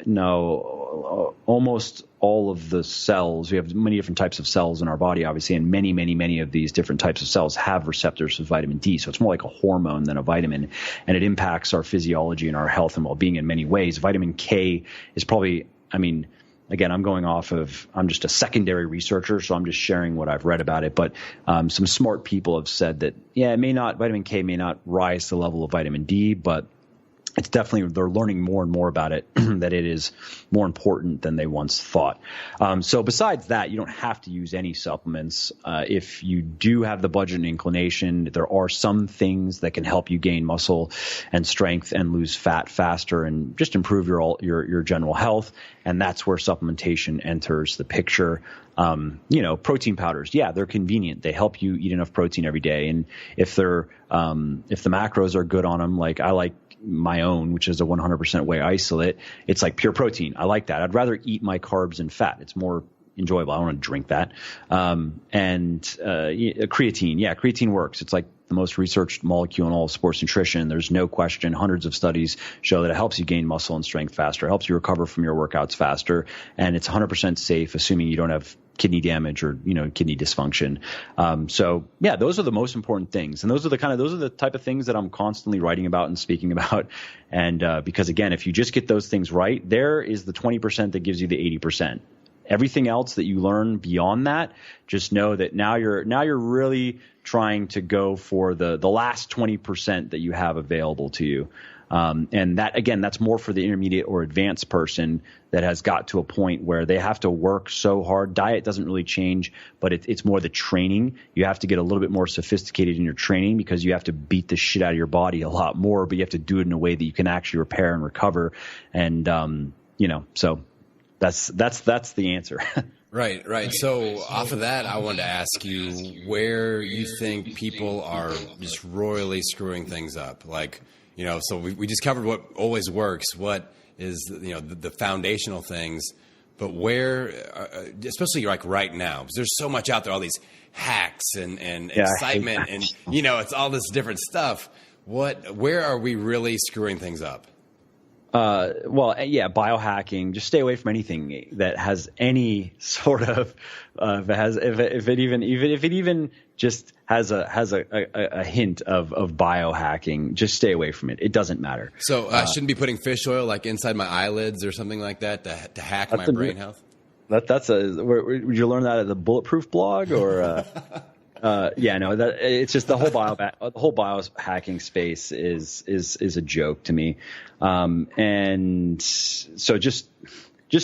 no, almost all of the cells, we have many different types of cells in our body, obviously, and many of these different types of cells have receptors for vitamin D. So it's more like a hormone than a vitamin, and it impacts our physiology and our health and well-being in many ways. Vitamin K is probably, again, I'm just a secondary researcher, so I'm just sharing what I've read about it. But some smart people have said that, vitamin K may not rise to the level of vitamin D, but it's definitely, they're learning more and more about it, that it is more important than they once thought. So besides that, you don't have to use any supplements. If you do have the budget and inclination, there are some things that can help you gain muscle and strength and lose fat faster and just improve your general health. And that's where supplementation enters the picture. Protein powders, they're convenient. They help you eat enough protein every day. And if the macros are good on them, like I like my own, which is a 100% whey isolate, it's like pure protein. I like that. I'd rather eat my carbs and fat. It's more enjoyable. I don't want to drink that. Creatine. Creatine works. It's like the most researched molecule in all of sports nutrition. There's no question. Hundreds of studies show that it helps you gain muscle and strength faster, helps you recover from your workouts faster, and it's 100% safe, assuming you don't have kidney damage or kidney dysfunction. Those are the most important things, and those are the type of things that I'm constantly writing about and speaking about. And because again, if you just get those things right, there is the 20% that gives you the 80%. Everything else that you learn beyond that, just know that now you're really trying to go for the last 20% that you have available to you. And that, again, that's more for the intermediate or advanced person that has got to a point where they have to work so hard. Diet doesn't really change, but it's more the training. You have to get a little bit more sophisticated in your training, because you have to beat the shit out of your body a lot more, but you have to do it in a way that you can actually repair and recover. And, so that's the answer. Right. So off of that, I wanted to ask you where you think people are just royally screwing things up. Like, so we just covered what always works, what is, the foundational things, but where, especially like right now, because there's so much out there, all these hacks and excitement and, it's all this different stuff. Where are we really screwing things up? Biohacking. Just stay away from anything that has any sort of if it even just has a hint of biohacking. Just stay away from it. It doesn't matter. So I shouldn't be putting fish oil like inside my eyelids or something like that to hack my brain health. Would you learn that at the Bulletproof blog or? It's just the whole biohacking space is a joke to me, and so just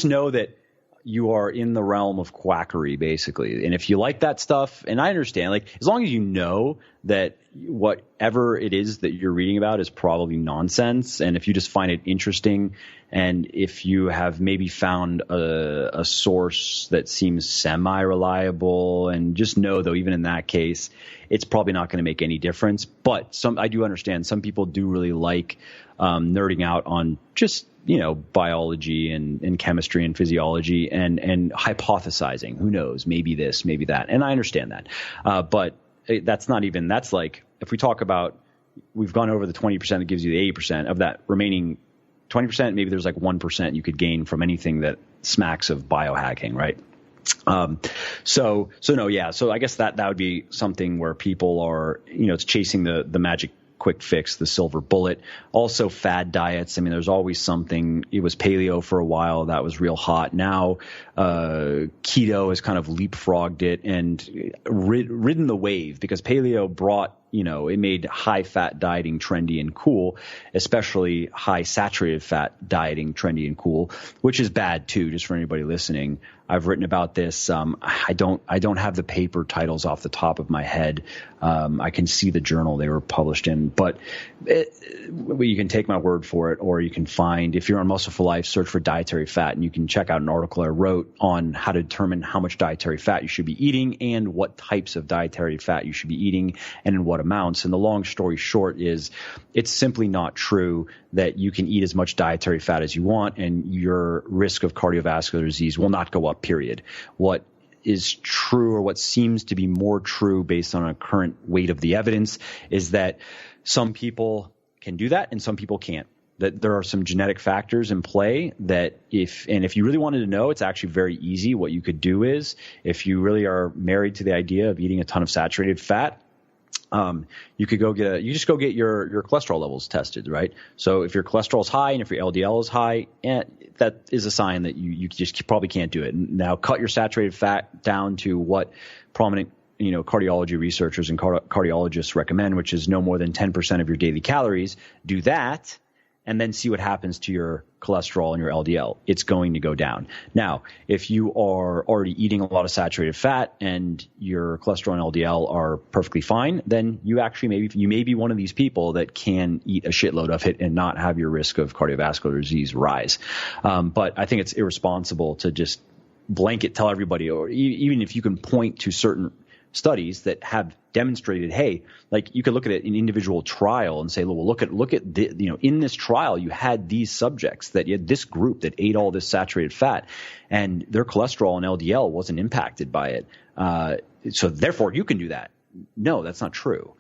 know that you are in the realm of quackery, basically. And if you like that stuff, and I understand, like, as long as you know that whatever it is that you're reading about is probably nonsense, and if you just find it interesting, and if you have maybe found a source that seems semi-reliable, and just know, though, even in that case, it's probably not going to make any difference. But I do understand some people do really like nerding out on just, biology and chemistry and physiology and hypothesizing. Who knows? Maybe this, maybe that. And I understand that. But that's like, if we talk about, we've gone over the 20% that gives you the 80% of that remaining 20%, maybe there's like 1% you could gain from anything that smacks of biohacking, right? So I guess that would be something where people are, it's chasing the magic quick fix, the silver bullet. Also fad diets. I mean, there's always something. It was paleo for a while. That was real hot. Now keto has kind of leapfrogged it and ridden the wave, because paleo brought, it made high fat dieting trendy and cool, especially high saturated fat dieting trendy and cool, which is bad too, just for anybody listening. I've written about this. I don't have the paper titles off the top of my head. I can see the journal they were published in, but you can take my word for it, or you can find, if you're on Muscle for Life, search for dietary fat, and you can check out an article I wrote on how to determine how much dietary fat you should be eating and what types of dietary fat you should be eating and in what amounts. And the long story short is, it's simply not true that you can eat as much dietary fat as you want and your risk of cardiovascular disease will not go up, period. What is true, or what seems to be more true based on a current weight of the evidence, is that some people can do that and some people can't. That there are some genetic factors in play that if you really wanted to know, it's actually very easy. What you could do is, if you really are married to the idea of eating a ton of saturated fat, you could just go get your cholesterol levels tested, right? So if your cholesterol is high and if your LDL is high, that is a sign that you just probably can't do it. Now cut your saturated fat down to what prominent cardiology researchers and cardiologists recommend, which is no more than 10% of your daily calories. Do that, and then see what happens to your cholesterol and your LDL. It's going to go down. Now, if you are already eating a lot of saturated fat and your cholesterol and LDL are perfectly fine, then you may be one of these people that can eat a shitload of it and not have your risk of cardiovascular disease rise. But I think it's irresponsible to just blanket tell everybody, or even if you can point to certain studies that have demonstrated, hey, like you could look at it in individual trial and say, well, look at in this trial, you had these subjects, that you had this group that ate all this saturated fat and their cholesterol and LDL wasn't impacted by it. So therefore you can do that. No, that's not true.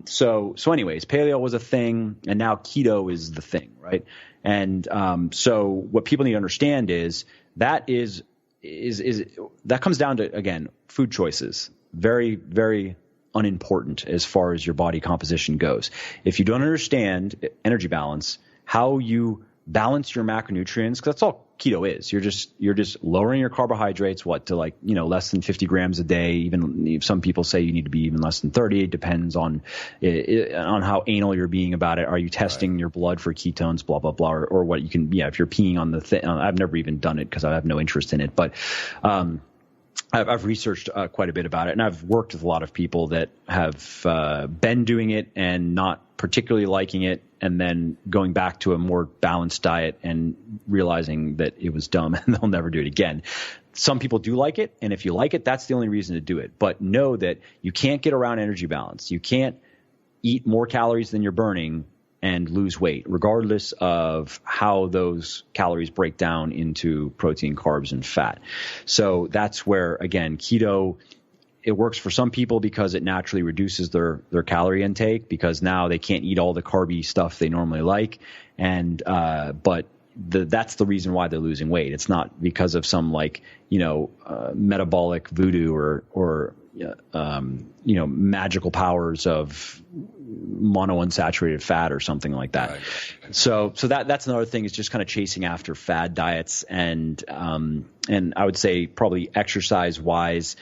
So anyways, paleo was a thing and now keto is the thing, right? And so what people need to understand is that that comes down to, again, food choices. Very, very unimportant as far as your body composition goes. If you don't understand energy balance, how you balance your macronutrients, because that's all keto is. You're just lowering your carbohydrates, to less than 50 grams a day. Even some people say you need to be even less than 30. It depends on how anal you're being about it. Are you testing your blood for ketones, blah, blah, blah, or what you can, if you're peeing on the thing. I've never even done it because I have no interest in it, but, I've researched quite a bit about it, and I've worked with a lot of people that have been doing it and not particularly liking it, and then going back to a more balanced diet and realizing that it was dumb and they'll never do it again. Some people do like it, and if you like it, that's the only reason to do it. But know that you can't get around energy balance. You can't eat more calories than you're burning and lose weight, regardless of how those calories break down into protein, carbs, and fat. So that's where, again, keto It works for some people because it naturally reduces their calorie intake, because now they can't eat all the carby stuff they normally like. And but that's the reason why they're losing weight. It's not because of some metabolic voodoo or magical powers of monounsaturated fat or something like that. Right. So that's another thing, is just kind of chasing after fad diets, and I would say probably exercise wise,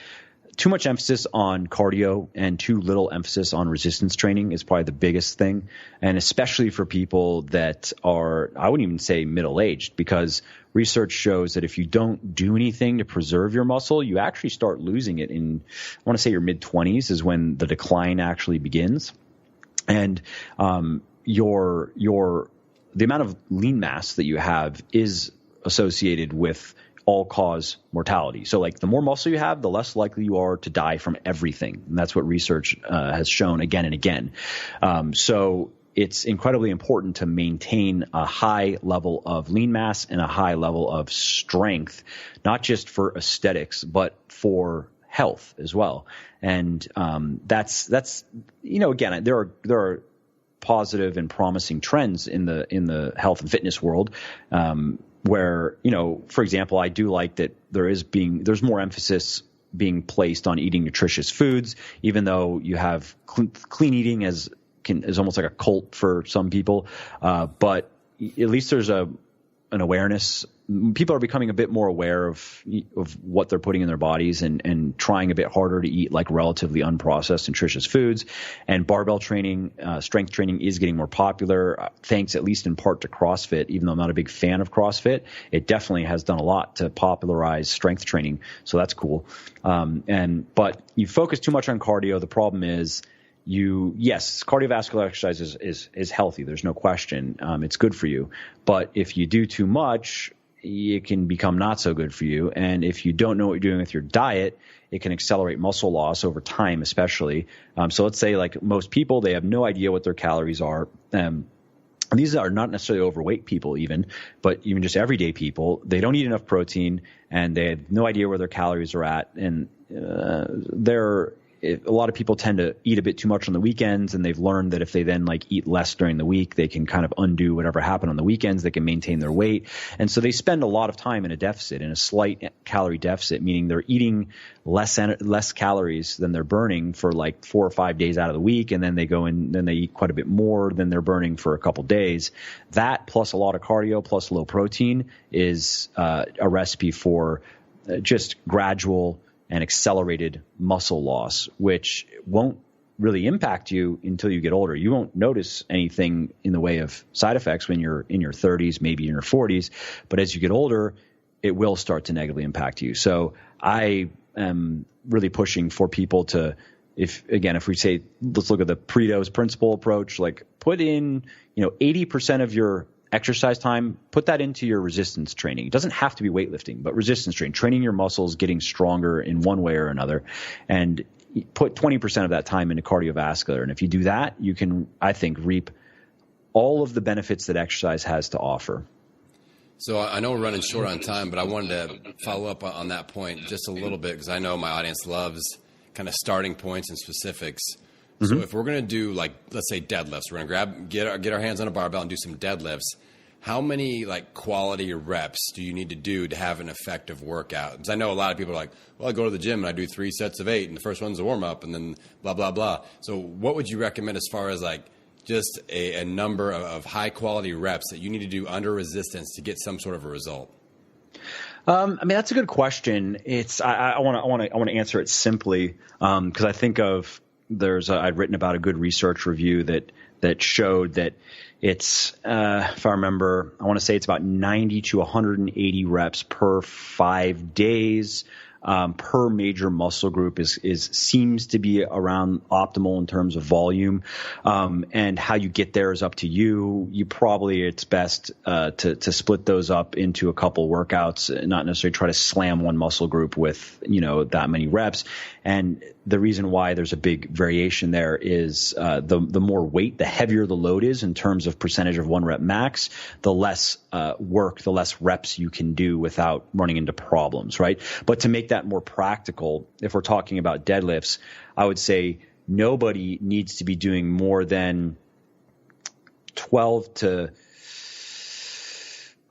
too much emphasis on cardio and too little emphasis on resistance training is probably the biggest thing. And especially for people that are, I wouldn't even say middle-aged, because research shows that if you don't do anything to preserve your muscle, you actually start losing it in, I want to say your mid-20s is when the decline actually begins. And the amount of lean mass that you have is associated with all-cause mortality. So like the more muscle you have, the less likely you are to die from everything. And that's what research has shown again and again. So it's incredibly important to maintain a high level of lean mass and a high level of strength, not just for aesthetics, but for health as well. And that's again, there are positive and promising trends in the health and fitness world, where, for example, I do like that there's more emphasis being placed on eating nutritious foods, even though you have clean eating is almost like a cult for some people. But at least there's an awareness. People are becoming a bit more aware of what they're putting in their bodies and trying a bit harder to eat like relatively unprocessed nutritious foods. And barbell training, strength training is getting more popular, thanks at least in part to CrossFit. Even though I'm not a big fan of CrossFit, it definitely has done a lot to popularize strength training. So that's cool. But you focus too much on cardio. The problem is, yes, cardiovascular exercise is healthy. There's no question. It's good for you. But if you do too much, it can become not so good for you. And if you don't know what you're doing with your diet, it can accelerate muscle loss over time, especially. So let's say like most people, they have no idea what their calories are. These are not necessarily overweight people even, but even just everyday people. They don't eat enough protein and they have no idea where their calories are at. And a lot of people tend to eat a bit too much on the weekends, and they've learned that if they then like eat less during the week, they can kind of undo whatever happened on the weekends. They can maintain their weight. And so they spend a lot of time in a slight calorie deficit, meaning they're eating less calories than they're burning for like 4 or 5 days out of the week. And then they go in, then they eat quite a bit more than they're burning for a couple days. That plus a lot of cardio plus low protein is a recipe for just gradual and accelerated muscle loss, which won't really impact you until you get older. You won't notice anything in the way of side effects when you're in your 30s, maybe in your 40s. But as you get older, it will start to negatively impact you. So I am really pushing for people to, if we say, let's look at the Pareto's principle approach, like put in, 80% of your exercise time, put that into your resistance training. It doesn't have to be weightlifting, but resistance training your muscles, getting stronger in one way or another, and put 20% of that time into cardiovascular. And if you do that, you can, I think, reap all of the benefits that exercise has to offer. So I know we're running short on time, but I wanted to follow up on that point just a little bit, because I know my audience loves kind of starting points and specifics. So if we're going to do, like, let's say deadlifts, we're going to get our hands on a barbell and do some deadlifts. How many like quality reps do you need to do to have an effective workout? Because I know a lot of people are like, well, I go to the gym and I do 3 sets of 8 and the first one's a warm up and then blah, blah, blah. So what would you recommend as far as like just a number of high quality reps that you need to do under resistance to get some sort of a result? That's a good question. I want to answer it simply, because I think of, I'd written about a good research review that showed that it's, if I remember, I want to say it's about 90 to 180 reps per 5 days. Per major muscle group seems to be around optimal in terms of volume. And how you get there is up to you. It's best to split those up into a couple workouts, and not necessarily try to slam one muscle group with, that many reps. And the reason why there's a big variation there is the more weight, the heavier the load is in terms of percentage of 1 rep max, the less the less reps you can do without running into problems, right? But to make that that more practical, if we're talking about deadlifts, I would say nobody needs to be doing more than 12 to,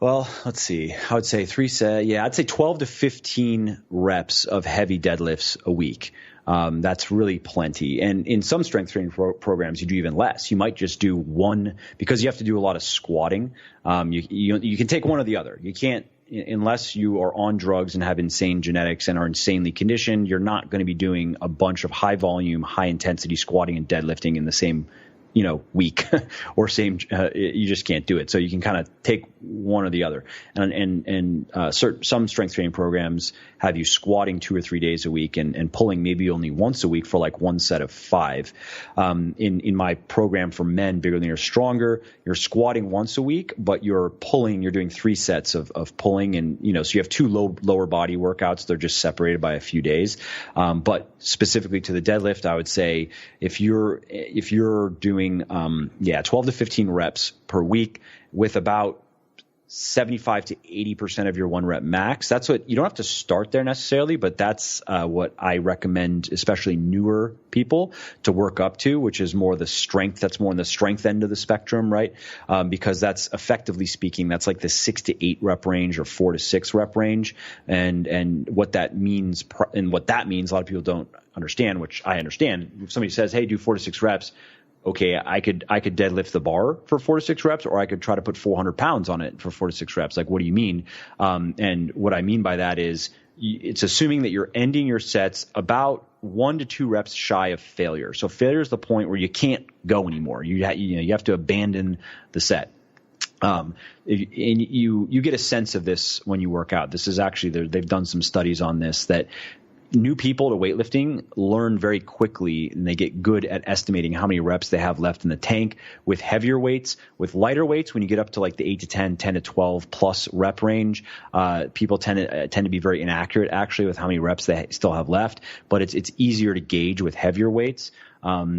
well, let's see. I would say I'd say 12 to 15 reps of heavy deadlifts a week. That's really plenty. And in some strength training programs, you do even less. You might just do one, because you have to do a lot of squatting. You can take one or the other. You can't, unless you are on drugs and have insane genetics and are insanely conditioned, you're not going to be doing a bunch of high volume, high intensity squatting and deadlifting in the same week or same, you just can't do it. So you can kind of take one or the other. And some strength training programs have you squatting 2 or 3 days a week and pulling maybe only once a week for like one set of 5. In my program for men, Bigger, Leaner, Stronger, you're squatting once a week, but you're doing 3 sets of pulling. And, so you have 2 lower body workouts. They're just separated by a few days. But specifically to the deadlift, I would say if you're doing 12 to 15 reps per week with about 75 to 80% of your 1 rep max. That's what you don't have to start there necessarily, but that's what I recommend, especially newer people, to work up to, which is more the strength. That's more on the strength end of the spectrum, right? Because that's, effectively speaking, that's like the 6 to 8 rep range or 4 to 6 rep range. And what that means, a lot of people don't understand, which I understand. If somebody says, hey, do 4 to 6 reps, okay, I could deadlift the bar for 4 to 6 reps, or I could try to put 400 pounds on it for 4 to 6 reps. Like, what do you mean? And what I mean by that is it's assuming that you're ending your sets about 1 to 2 reps shy of failure. So failure is the point where you can't go anymore. You have to abandon the set. And you get a sense of this when you work out. This is actually, they've done some studies on this, that new people to weightlifting learn very quickly, and they get good at estimating how many reps they have left in the tank with heavier weights. With lighter weights, when you get up to like the 8 to 10, 10 to 12 plus rep range, people tend to be very inaccurate actually with how many reps they still have left. But it's easier to gauge with heavier weights.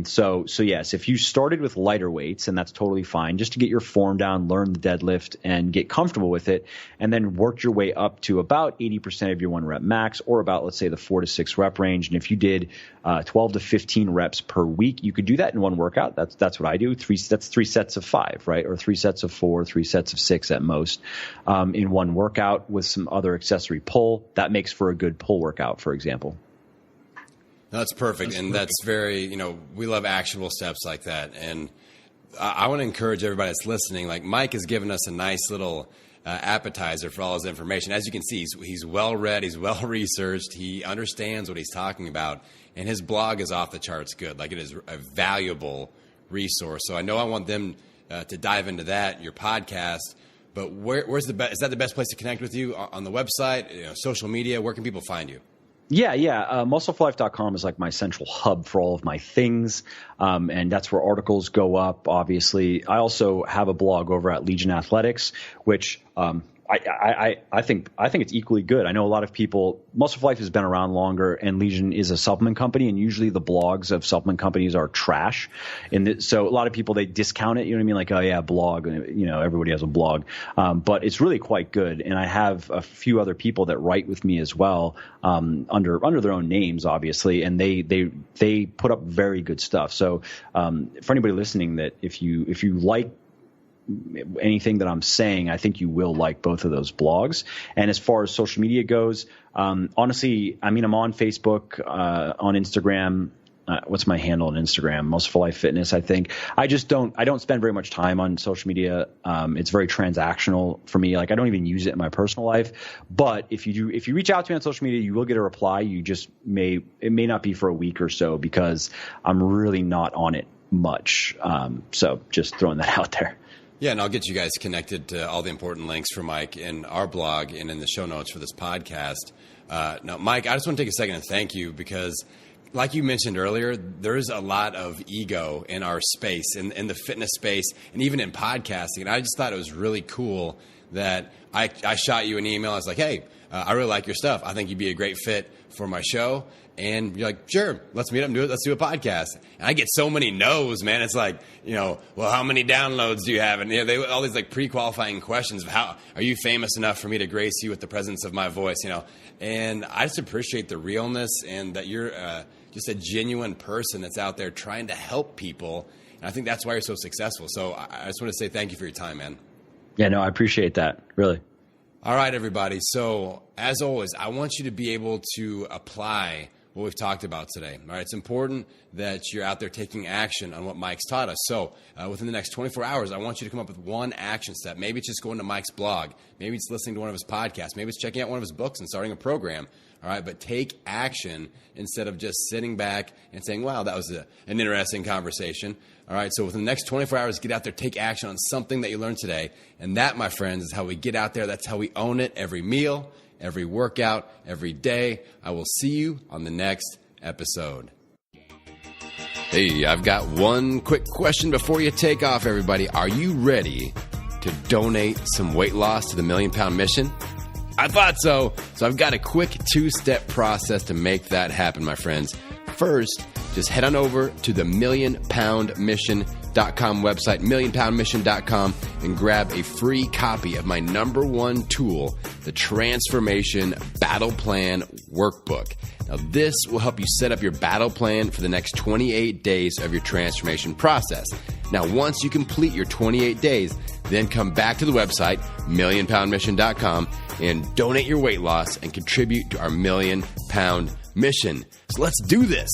So yes, if you started with lighter weights, and that's totally fine, just to get your form down, learn the deadlift and get comfortable with it, and then work your way up to about 80% of your 1 rep max, or about, let's say, the 4 to 6 rep range. And if you did 12 to 15 reps per week, you could do that in one workout. That's what I do. That's 3 sets of 5, right? Or 3 sets of 4, 3 sets of 6 at most, in one workout with some other accessory pull. That makes for a good pull workout, for example. That's perfect. That's very, we love actionable steps like that. And I want to encourage everybody that's listening. Like, Mike has given us a nice little appetizer for all his information. As you can see, he's well read, he's well researched, he understands what he's talking about, and his blog is off the charts good. Like, it is a valuable resource. So I know I want them to dive into that, your podcast. But where's the best? Is that the best place to connect with you? On the website, social media? Where can people find you? Yeah. Muscleforlife.com is like my central hub for all of my things. And that's where articles go up, obviously. I also have a blog over at Legion Athletics, which, I think it's equally good. I know a lot of people, Muscle for Life has been around longer, and Legion is a supplement company, and usually the blogs of supplement companies are trash. So a lot of people, they discount it. You know what I mean? Like, oh yeah, blog, everybody has a blog. But it's really quite good. And I have a few other people that write with me as well, under their own names, obviously. And they put up very good stuff. So, for anybody listening, that if you like anything that I'm saying, I think you will like both of those blogs. And as far as social media goes, honestly, I'm on Facebook, on Instagram. What's my handle on Instagram? Muscle for Life Fitness, I think. I don't spend very much time on social media. It's very transactional for me. Like, I don't even use it in my personal life. But if you reach out to me on social media, you will get a reply. It may not be for a week or so, because I'm really not on it much. So just throwing that out there. Yeah, and I'll get you guys connected to all the important links for Mike in our blog and in the show notes for this podcast. Now, Mike, I just want to take a second and thank you, because like you mentioned earlier, there's a lot of ego in our space, in the fitness space, and even in podcasting. And I just thought it was really cool that I shot you an email. I was like, hey, I really like your stuff. I think you'd be a great fit for my show. And you're like, sure, let's meet up and do it. Let's do a podcast. And I get so many no's, man. It's like, well, how many downloads do you have? And they all these like pre-qualifying questions of how are you famous enough for me to grace you with the presence of my voice, And I just appreciate the realness and that you're just a genuine person that's out there trying to help people. And I think that's why you're so successful. So I just want to say thank you for your time, man. Yeah, no, I appreciate that. Really. All right, everybody. So as always, I want you to be able to apply what we've talked about today. All right, it's important that you're out there taking action on what Mike's taught us. So within the next 24 hours, I want you to come up with one action step. Maybe it's just going to Mike's blog. Maybe it's listening to one of his podcasts. Maybe it's checking out one of his books and starting a program. All right, but take action instead of just sitting back and saying, wow, that was an interesting conversation. All right, so within the next 24 hours, get out there, take action on something that you learned today. And that, my friends, is how we get out there. That's how we own it every meal, every workout, every day. I will see you on the next episode. Hey, I've got one quick question before you take off, everybody. Are you ready to donate some weight loss to the Million Pound Mission? I thought so. So I've got a quick 2-step process to make that happen, my friends. First, just head on over to the millionpoundmission.com website, millionpoundmission.com, and grab a free copy of my #1 tool, the Transformation Battle Plan Workbook. Now, this will help you set up your battle plan for the next 28 days of your transformation process. Now, once you complete your 28 days, then come back to the website, millionpoundmission.com, and donate your weight loss and contribute to our Million Pound Mission. So let's do this.